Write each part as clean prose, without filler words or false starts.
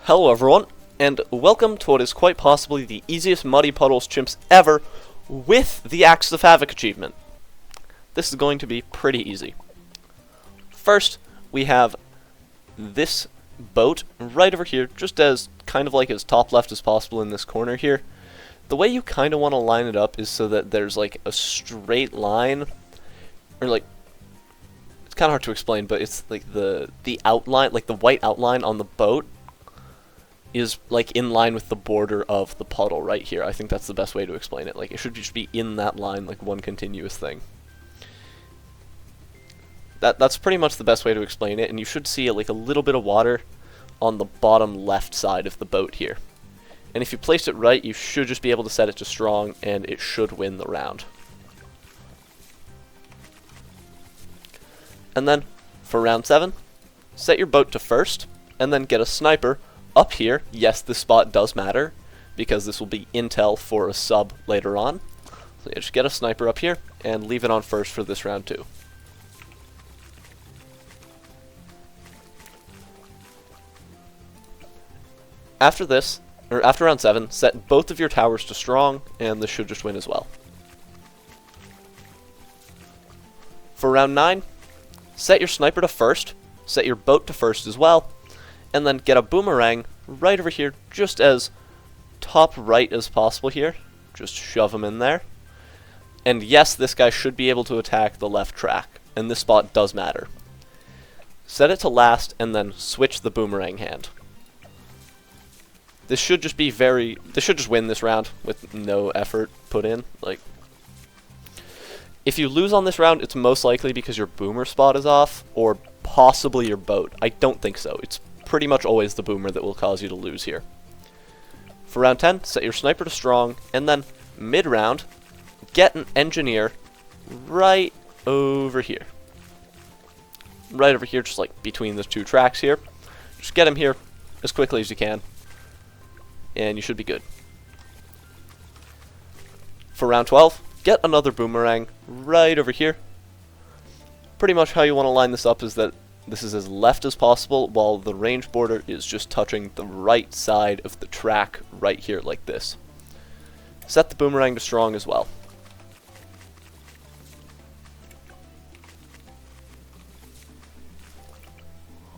Hello everyone, and welcome to what is quite possibly the easiest Muddy Puddles chimps ever with the Axis of Havoc achievement. This is going to be pretty easy. First, we have this boat right over here, just as kind of like as top left as possible in this corner here. The way you kind of want to line it up is so that there's like a straight line, or like, it's kind of hard to explain, but it's like the outline, like the white outline on the boat is like in line with the border of the puddle right here. I think that's the best way to explain it. Like it should just be in that line, like one continuous thing. That's pretty much the best way to explain it, and you should see like a little bit of water on the bottom left side of the boat here. And if you place it right, you should just be able to set it to strong, and it should win the round. And then, for round 7, set your boat to first, and then get a sniper up here. Yes, this spot does matter, because this will be intel for a sub later on. So yeah, just get a sniper up here, and leave it on first for this round too. After this, or after round 7, set both of your towers to strong, and this should just win as well. For round 9, set your sniper to first, set your boat to first as well, and then get a boomerang right over here, just as top right as possible here. Just shove him in there. And yes, this guy should be able to attack the left track, and this spot does matter. Set it to last, and then switch the boomerang hand. This should just be this should just win this round with no effort put in. Like, if you lose on this round, it's most likely because your boomer spot is off, or possibly your boat. I don't think so. It's pretty much always the boomer that will cause you to lose here. For round 10, set your sniper to strong, and then mid-round, get an engineer right over here. Right over here, just like between the two tracks here. Just get him here as quickly as you can, and you should be good. For round 12, get another boomerang right over here. Pretty much how you want to line this up is that this is as left as possible, while the range border is just touching the right side of the track right here like this. Set the boomerang to strong as well.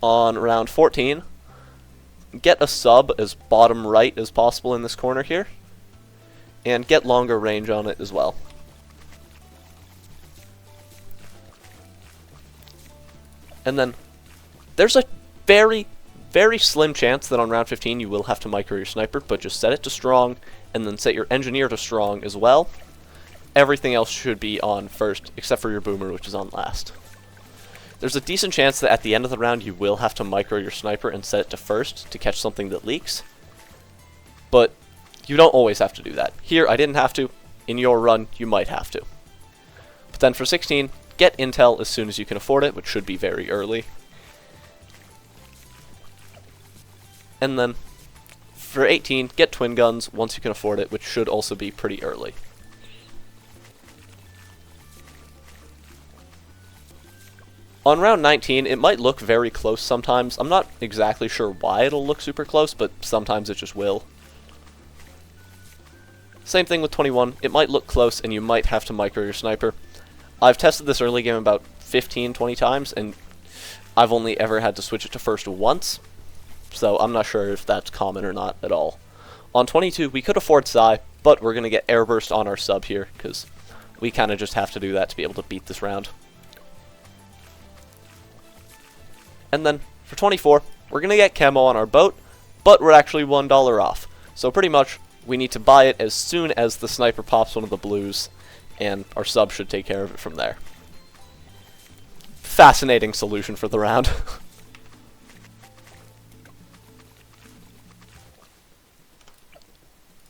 On round 14, get a sub as bottom right as possible in this corner here, and get longer range on it as well. And then, there's a very, very slim chance that on round 15 you will have to micro your sniper, but just set it to strong, and then set your engineer to strong as well. Everything else should be on first, except for your boomer, which is on last. There's a decent chance that at the end of the round you will have to micro your sniper and set it to first to catch something that leaks, but you don't always have to do that. Here, I didn't have to. In your run, you might have to. But then for 16, get intel as soon as you can afford it, which should be very early. And then, for 18, get twin guns once you can afford it, which should also be pretty early. On round 19, it might look very close sometimes. I'm not exactly sure why it'll look super close, but sometimes it just will. Same thing with 21. It might look close, and you might have to micro your sniper. I've tested this early game about 15-20 times, and I've only ever had to switch it to first once, so I'm not sure if that's common or not at all. On 22, we could afford Psy, but we're going to get airburst on our sub here, because we kind of just have to do that to be able to beat this round. And then, for 24, we're going to get camo on our boat, but we're actually $1 off. So pretty much, we need to buy it as soon as the sniper pops one of the blues, and our sub should take care of it from there. Fascinating solution for the round.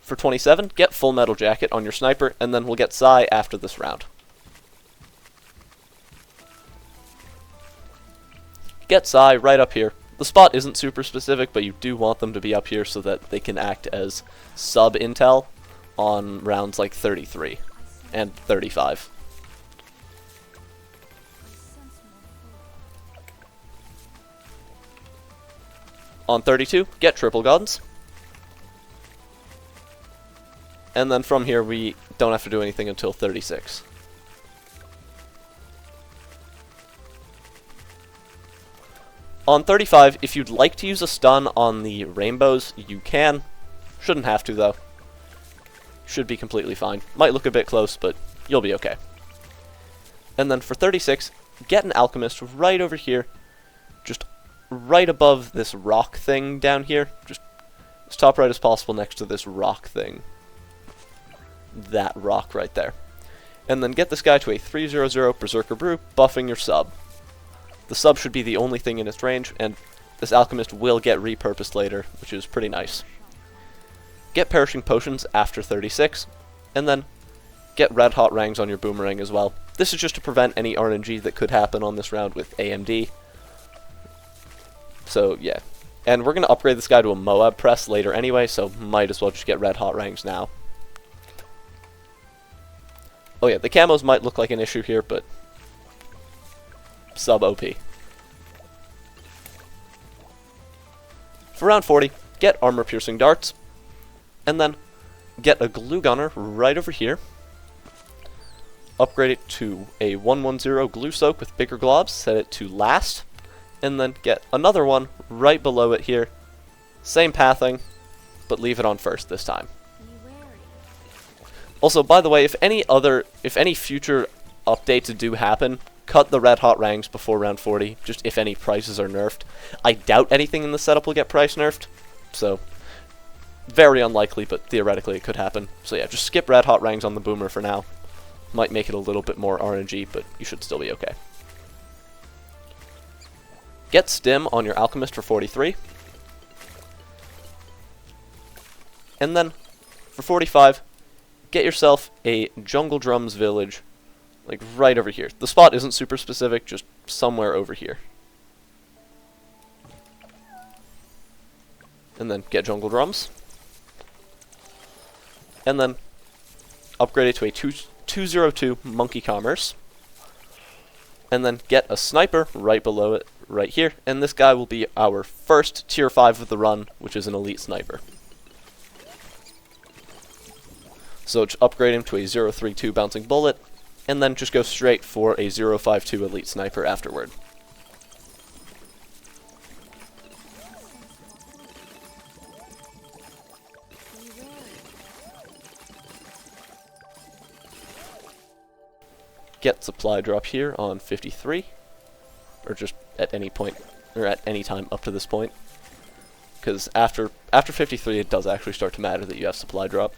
For 27, get full metal jacket on your sniper, and then we'll get Psy after this round. Get Psy right up here. The spot isn't super specific, but you do want them to be up here so that they can act as sub intel on rounds like 33 and 35. On 32, get triple guns. And then from here, we don't have to do anything until 36. On 35, if you'd like to use a stun on the rainbows, you can. Shouldn't have to, though. Should be completely fine. Might look a bit close, but you'll be okay. And then for 36, get an alchemist right over here. Just right above this rock thing down here. Just as top right as possible next to this rock thing. That rock right there. And then get this guy to a 300 Berserker Brew, buffing your sub. The sub should be the only thing in its range, and this alchemist will get repurposed later, which is pretty nice. Get Perishing Potions after 36, and then get Red Hot Rangs on your Boomerang as well. This is just to prevent any RNG that could happen on this round with AMD. So, yeah. And we're going to upgrade this guy to a Moab Press later anyway, so might as well just get Red Hot Rangs now. Oh yeah, the camos might look like an issue here, but sub OP. For round 40, get Armor Piercing Darts, and then get a Glue Gunner right over here. Upgrade it to a 110 Glue Soak with bigger globs, set it to last, and then get another one right below it here. Same pathing, but leave it on first this time. Also, by the way, if any future updates do happen, cut the Red Hot Rangs before round 40, just if any prices are nerfed. I doubt anything in the setup will get price nerfed, so very unlikely, but theoretically it could happen. So yeah, just skip Red Hot Rangs on the Boomer for now. Might make it a little bit more RNG, but you should still be okay. Get Stim on your Alchemist for 43. And then, for 45, get yourself a Jungle Drums Village, like right over here. The spot isn't super specific, just somewhere over here. And then get Jungle Drums. And then upgrade it to a 202 Monkey Commerce. And then get a Sniper right below it, right here. And this guy will be our first tier 5 of the run, which is an Elite Sniper. So just upgrade him to a 032 Bouncing Bullet, and then just go straight for a 052 Elite Sniper afterward. Get Supply Drop here on 53, or just at any point, or at any time up to this point. Because after 53 it does actually start to matter that you have Supply Drop.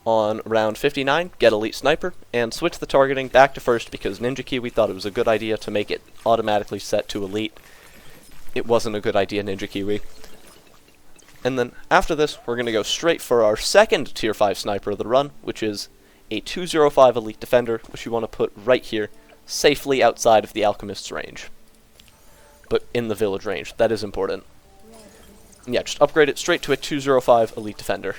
On round 59, get Elite Sniper, and switch the targeting back to first because Ninja Kiwi thought it was a good idea to make it automatically set to Elite. It wasn't a good idea, Ninja Kiwi. And then after this, we're going to go straight for our second tier 5 sniper of the run, which is a 205 Elite Defender, which you want to put right here, safely outside of the Alchemist's range. But in the village range, that is important. And yeah, just upgrade it straight to a 205 Elite Defender.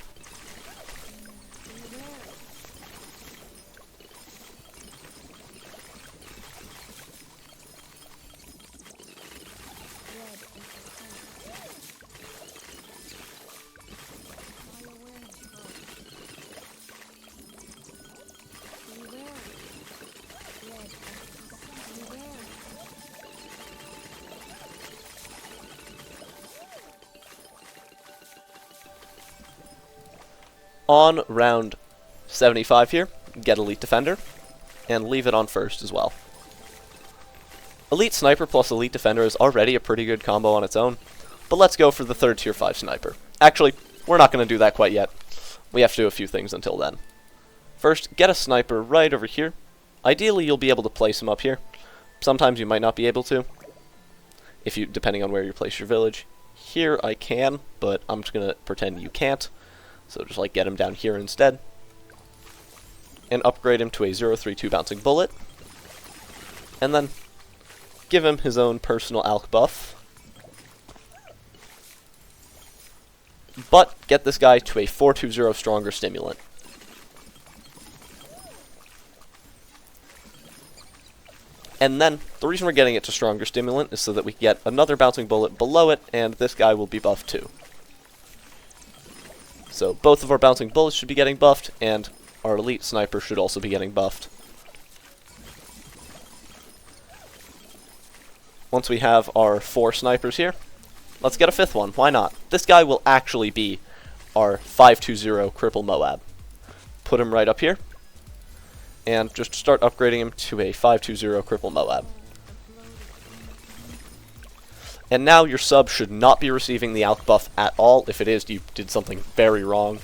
On round 75 here, get Elite Defender, and leave it on first as well. Elite Sniper plus Elite Defender is already a pretty good combo on its own, but let's go for the third tier 5 Sniper. Actually, we're not going to do that quite yet. We have to do a few things until then. First, get a Sniper right over here. Ideally, you'll be able to place him up here. Sometimes you might not be able to, depending on where you place your village. Here I can, but I'm just going to pretend you can't. So just like get him down here instead. And upgrade him to a 032 Bouncing Bullet. And then give him his own personal alch buff. but get this guy to a 420 stronger stimulant. And then, the reason we're getting it to stronger stimulant is so that we get another bouncing bullet below it, and this guy will be buffed too. So both of our bouncing bullets should be getting buffed, and our elite sniper should also be getting buffed. Once we have our 4 snipers here, let's get a 5th one. Why not? This guy will actually be our 520 Cripple Moab. Put him right up here, and just start upgrading him to a 520 Cripple Moab. And now your sub should not be receiving the ALK buff at all. If it is, you did something very wrong,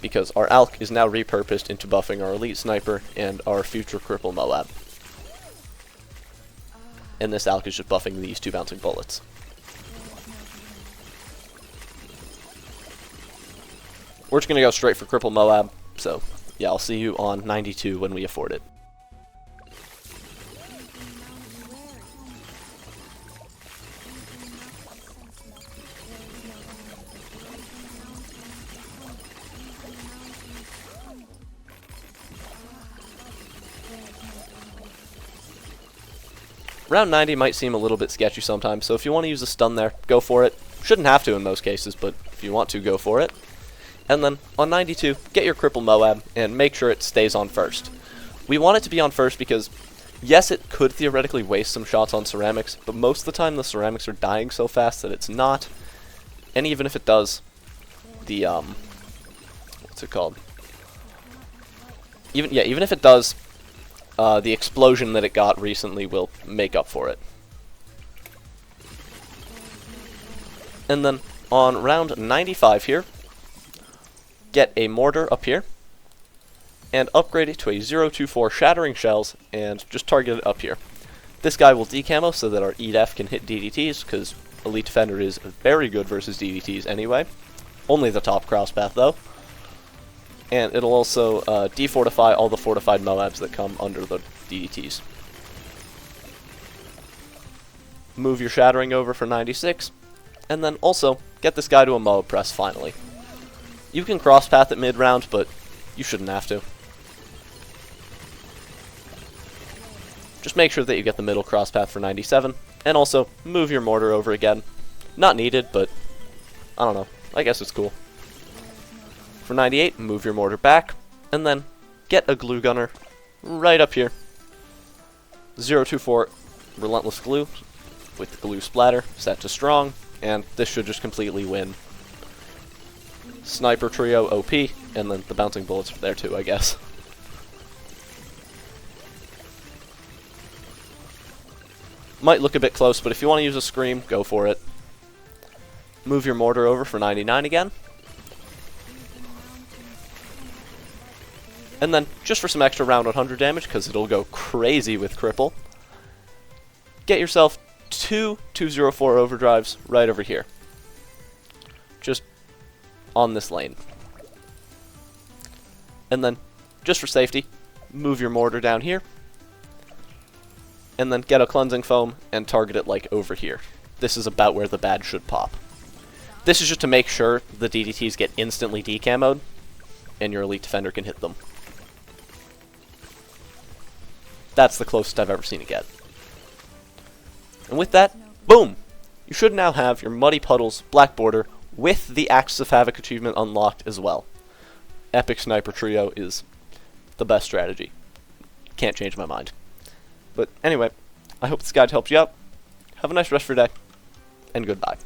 because our ALK is now repurposed into buffing our elite sniper and our future Cripple Moab. And this ALK is just buffing these 2 bouncing bullets. We're just going to go straight for Cripple Moab, so yeah, I'll see you on 92 when we afford it. Round 90 might seem a little bit sketchy sometimes, so if you want to use a stun there, go for it. Shouldn't have to in most cases, but if you want to, go for it. And then, on 92, get your Cripple Moab, and make sure it stays on first. We want it to be on first because, yes, it could theoretically waste some shots on ceramics, but most of the time the ceramics are dying so fast that it's not. And even if it does, the, what's it called? Even if it does, the explosion that it got recently will make up for it. And then, on round 95 here, get a mortar up here, and upgrade it to a 024 shattering shells, and just target it up here. This guy will decamo so that our EDF can hit DDTs, because Elite Defender is very good versus DDTs anyway. Only the top crosspath though. And it'll also defortify all the fortified Moabs that come under the DDTs. Move your shattering over for 96, and then also get this guy to a Moab press finally. You can crosspath at mid-round, but you shouldn't have to. Just make sure that you get the middle crosspath for 97, and also move your mortar over again. Not needed, but I don't know. I guess it's cool. For 98, move your mortar back, and then get a glue gunner right up here. 024 Relentless Glue with the glue splatter set to strong, and this should just completely win. Sniper trio OP, and then the bouncing bullets are there too, I guess. Might look a bit close, but if you want to use a scream, go for it. Move your mortar over for 99 again. And then, just for some extra round 100 damage, because it'll go crazy with Cripple, get yourself 2 204 overdrives right over here. Just on this lane. And then, just for safety, move your mortar down here, and then get a cleansing foam and target it like over here. This is about where the bad should pop. This is just to make sure the DDTs get instantly decamoed, and your Elite Defender can hit them. That's the closest I've ever seen it get. And with that, boom! You should now have your Muddy Puddles Black Border with the Axis of Havoc achievement unlocked as well. Epic Sniper Trio is the best strategy. Can't change my mind. But anyway, I hope this guide helps you out. Have a nice rest of your day, and goodbye.